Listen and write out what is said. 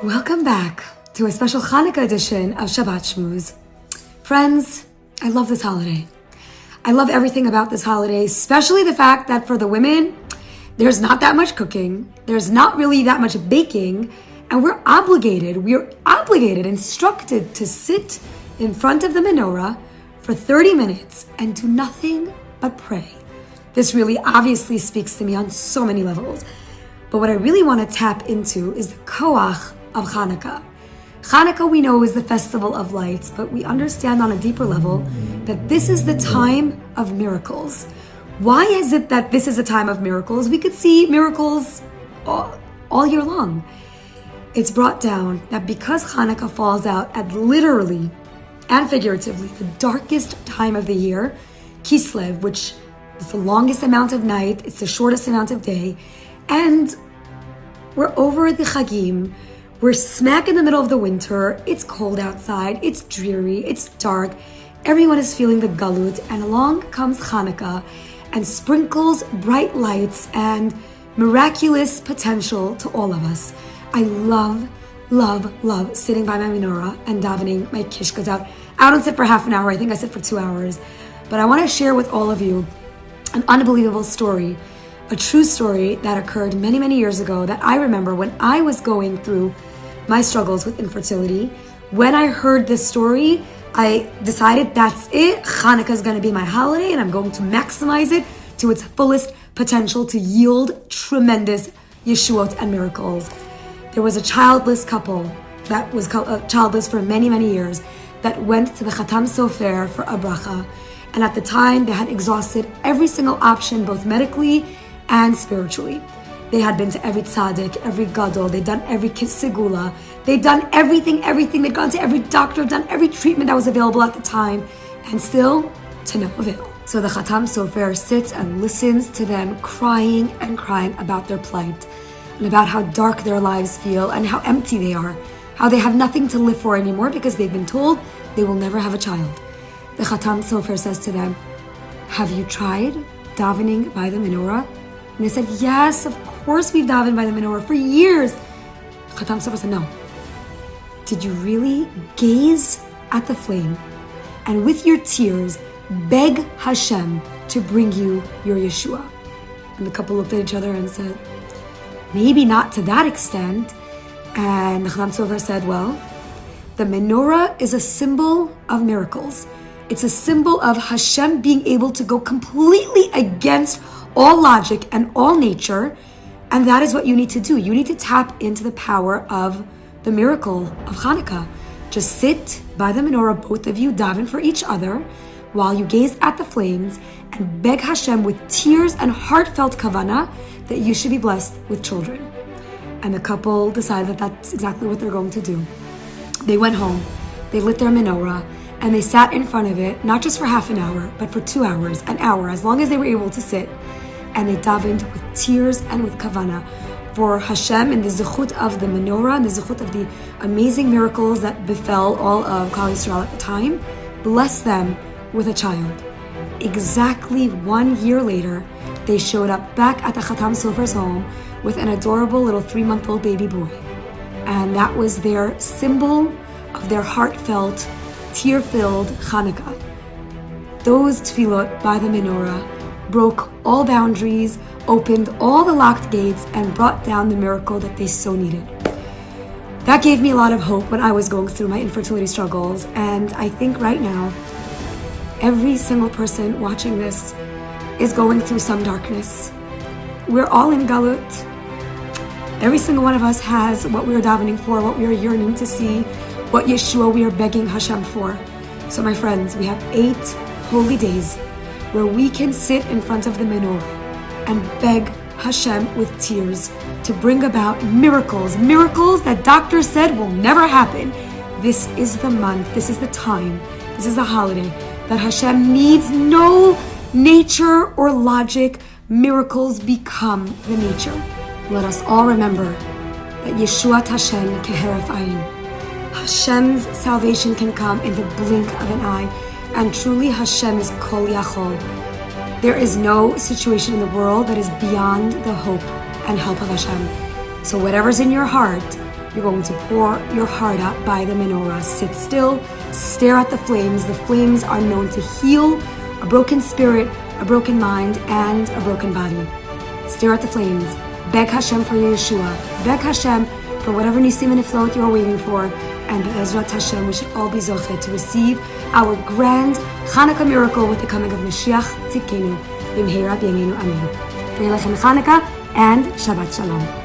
Welcome back to a special Chanukah edition of Shabbat Shmooze. Friends, I love this holiday. I love everything about this holiday, especially the fact that for the women, there's not that much cooking, there's not really that much baking, and we're obligated, instructed to sit in front of the menorah for 30 minutes and do nothing but pray. This really obviously speaks to me on so many levels. But what I really want to tap into is the koach of Chanukah. Chanukah, we know, is the festival of lights, but we understand on a deeper level that this is the time of miracles. Why is it that this is a time of miracles? We could see miracles all year long. It's brought down that because Chanukah falls out at literally and figuratively the darkest time of the year, Kislev, which is the longest amount of night, it's the shortest amount of day, and we're over the Chagim. We're smack in the middle of the winter. It's cold outside. It's dreary. It's dark. Everyone is feeling the galut. And along comes Chanukah and sprinkles bright lights and miraculous potential to all of us. I love sitting by my menorah and davening my kishkas out. I don't sit for half an hour. I think I sit for 2 hours. But I want to share with all of you an unbelievable story, a true story that occurred many, many years ago that I remember when I was going through my struggles with infertility. When I heard this story, I decided that's it. Chanukah is going to be my holiday and I'm going to maximize it to its fullest potential to yield tremendous yeshuos and miracles. There was a childless couple that was childless for many, many years that went to the Chatam Sofer for a bracha. And at the time, they had exhausted every single option, both medically and spiritually. They had been to every tzaddik, every gadol, they'd done every segula, they'd done everything, they'd gone to every doctor, done every treatment that was available at the time, and still to no avail. So the Chatam Sofer sits and listens to them crying about their plight, and about how dark their lives feel, and how empty they are, how they have nothing to live for anymore because they've been told they will never have a child. The Chatam Sofer says to them, "Have you tried davening by the menorah?" And they said, "Yes, of course we've davened by the menorah for years." Chatam Sofer said, "No. Did you really gaze at the flame and with your tears beg Hashem to bring you your Yeshua?" And the couple looked at each other and said, "Maybe not to that extent." And the Chatam Sofer said, "Well, the menorah is a symbol of miracles. It's a symbol of Hashem being able to go completely against all logic and all nature, and that is what you need to do. You need to tap into the power of the miracle of Chanukah. Just sit by the menorah, both of you, daven for each other, while you gaze at the flames and beg Hashem with tears and heartfelt kavanah that you should be blessed with children." And the couple decided that that's exactly what they're going to do. They went home, they lit their menorah, and they sat in front of it, not just for half an hour, but for 2 hours, an hour, as long as they were able to sit. And they davened with tears and with kavanah for Hashem and the zechut of the menorah and the zechut of the amazing miracles that befell all of Klal Yisrael at the time. Bless them with a child. Exactly 1 year later, they showed up back at the Chatam Sofer's home with an adorable little 3-month-old baby boy. And that was their symbol of their heartfelt, tear-filled Chanukah. Those tefillot by the menorah broke all boundaries, opened all the locked gates, and brought down the miracle that they so needed. That gave me a lot of hope when I was going through my infertility struggles, and I think right now, every single person watching this is going through some darkness. We're all in galut. Every single one of us has what we are davening for, what we are yearning to see, what Yeshua we are begging Hashem for. So my friends, we have 8 holy days where we can sit in front of the menorah and beg Hashem with tears to bring about miracles that doctors said will never happen. This is the month, this is the time, this is the holiday that Hashem needs no nature or logic. Miracles become the nature. Let us all remember that Yeshuat Hashem keheref ayin. Hashem's salvation can come in the blink of an eye, and truly Hashem is kol yachol. There is no situation in the world that is beyond the hope and help of Hashem. So whatever's in your heart, You're going to pour your heart out by the menorah. Sit still, stare at the flames. The flames are known to heal a broken spirit, a broken mind, and a broken body. Stare at the flames. Beg Hashem for your Yeshua. Beg Hashem for whatever nisim and niflot you are waiting for. And Be'ezrat Hashem, we should all be zocheh to receive our grand Chanukah miracle with the coming of Mashiach Tzidkenu. B'mheira b'yameinu amen. Frei lechem Chanukah and Shabbat Shalom.